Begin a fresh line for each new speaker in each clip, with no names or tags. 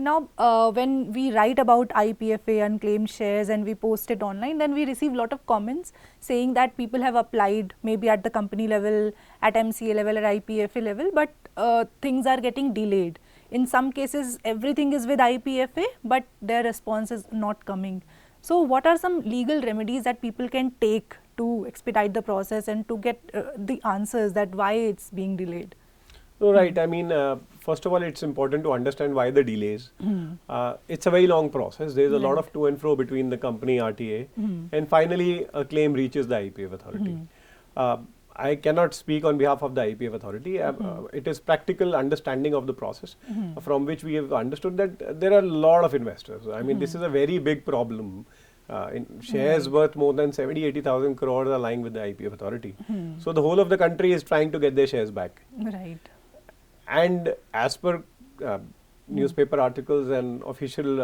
now when we write about IEPFA unclaimed shares and we post it online, then we receive a lot of comments saying that people have applied maybe at the company level, at MCA level, at IEPFA level, but things are getting delayed. In some cases, everything is with IEPFA, but their response is not coming. So what are some legal remedies that people can take to expedite the process and to get the answers that why it's being delayed?
So, right. I mean, first of all, it's important to understand why the delays. It's a very long process. There's a lot of to and fro between the company RTA, and finally a claim reaches the IEPF authority. I cannot speak on behalf of the IEPF authority. It is practical understanding of the process from which we have understood that there are a lot of investors. I mean, this is a very big problem. In shares worth more than 70,000-80,000 crores are lying with the IEPF authority. So the whole of the country is trying to get their shares back.
Right.
And as per newspaper articles and official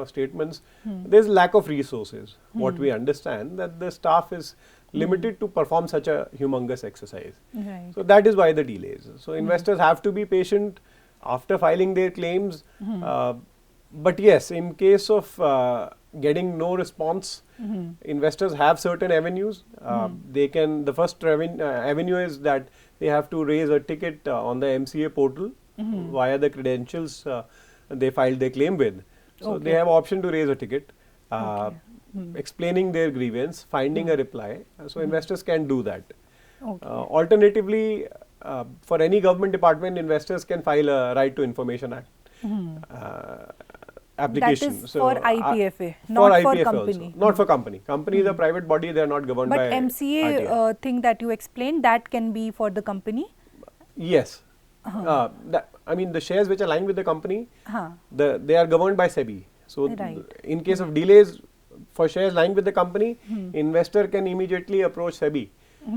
statements, there's lack of resources. What we understand that the staff is limited to perform such a humongous exercise.
Right.
So that is why the delays. So investors have to be patient after filing their claims. But yes, in case of getting no response, investors have certain avenues. They can. The first avenue is that they have to raise a ticket on the MCA portal via the credentials they filed their claim with. So they have option to raise a ticket, explaining their grievance, finding a reply. So investors can do that. Alternatively, for any government department, investors can file a Right to Information Act application.
That is for IEPFA, not for company.
Also. Not for company. Company is a private body, they are not governed by
But MCA thing that you explained, that can be for the company?
Yes. I mean, the shares which are lying with the company, they are governed by SEBI. So, in case of delays for shares lying with the company, investor can immediately approach SEBI.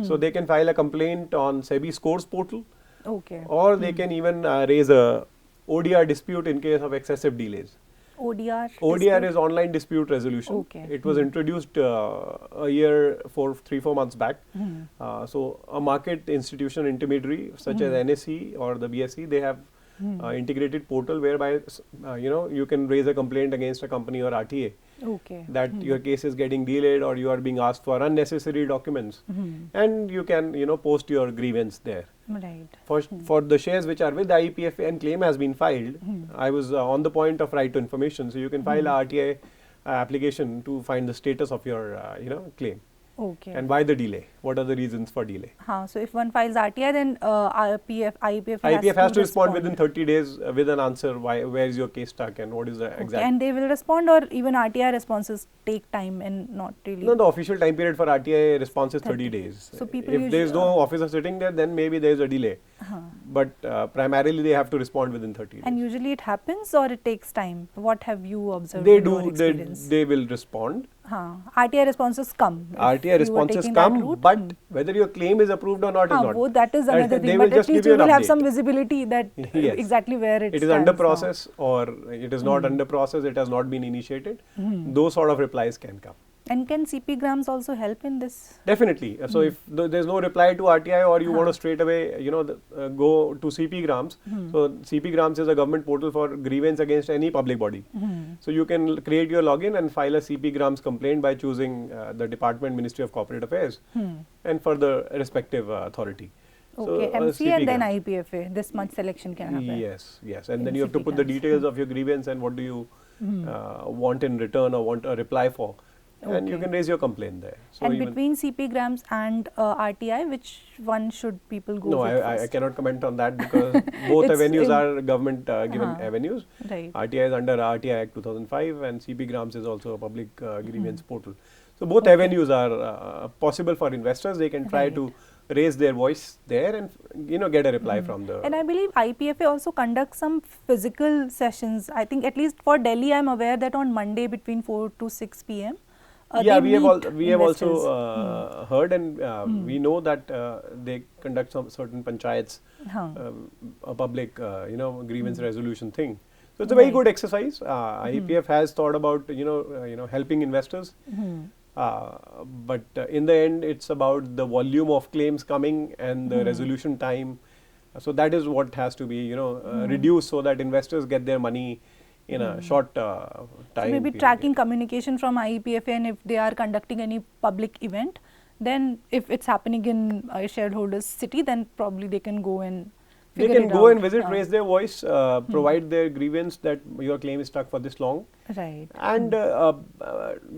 So, they can file a complaint on SEBI scores portal, or they can even raise a ODR dispute in case of excessive delays. ODR is online dispute resolution. It was introduced a year, 3-4 months back. So a market institution intermediary such as NSE or the BSE, they have integrated portal whereby you can raise a complaint against a company or RTA that your case is getting delayed or you are being asked for unnecessary documents, and you can post your grievance there.
Right.
For the shares which are with the IEPFA and claim has been filed, I was on the point of right to information, so you can file a RTI application to find the status of your claim. And why the delay? What are the reasons for delay?
So if one files RTI, then IEPF
has to respond within 30 days with an answer. Where is your case stuck and what is the exact?
And they will respond, or even RTI responses take time and not really?
No, the official time period for RTI response is 30 days.
So people
if there is no officer sitting there, then maybe there is a delay. But primarily they have to respond within 30 days.
And usually it happens or it takes time? What have you observed?
They do. They will respond.
RTI responses come.
RTI responses come, but whether your claim is approved or not is not.
That is another thing. But at least you will have some visibility that exactly where it
is under process or it is not under process, it has not been initiated. Those sort of replies can come.
And can CP Grams also help in this?
Definitely. So if there is no reply to RTI or you want to straight away go to CP Grams. So CP Grams is a government portal for grievance against any public body. So you can create your login and file a CP Grams complaint by choosing the department, Ministry of Corporate Affairs and for the respective authority.
MC and then IEPFA, this much selection can happen.
Yes. And then you have to put the details of your grievance and what do you want in return or want a reply for. And you can raise your complaint there. So
and between CP Grams and RTI, which one should people go with?
No, I cannot comment on that because both avenues are government given avenues. RTI is under RTI Act 2005 and CP Grams is also a public grievance portal. So both avenues are possible for investors. They can try to raise their voice there and get a reply from the.
And I believe IEPFA also conducts some physical sessions. I think at least for Delhi, I am aware that on Monday between 4 to 6 p.m.
We have also heard and we know that they conduct some certain panchayats, a public grievance resolution thing. So it's a very good exercise. IEPF has thought about helping investors, but in the end it's about the volume of claims coming and the resolution time. So that is what has to be reduced so that investors get their money in a short time.
So maybe
period.
tracking communication from IEPFA, and if they are conducting any public event, then if it's happening in a shareholders city, then probably they can go and
they
figure
can
it
go
out.
and visit, raise their voice, provide their grievance that your claim is stuck for this long,
Right.
and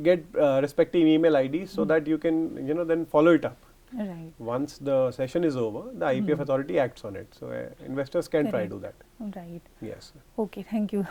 get respective email IDs so that you can then follow it up.
Right.
Once the session is over, the IEPF authority acts on it. So investors can try to do that.
Right.
Yes.
Okay, thank you.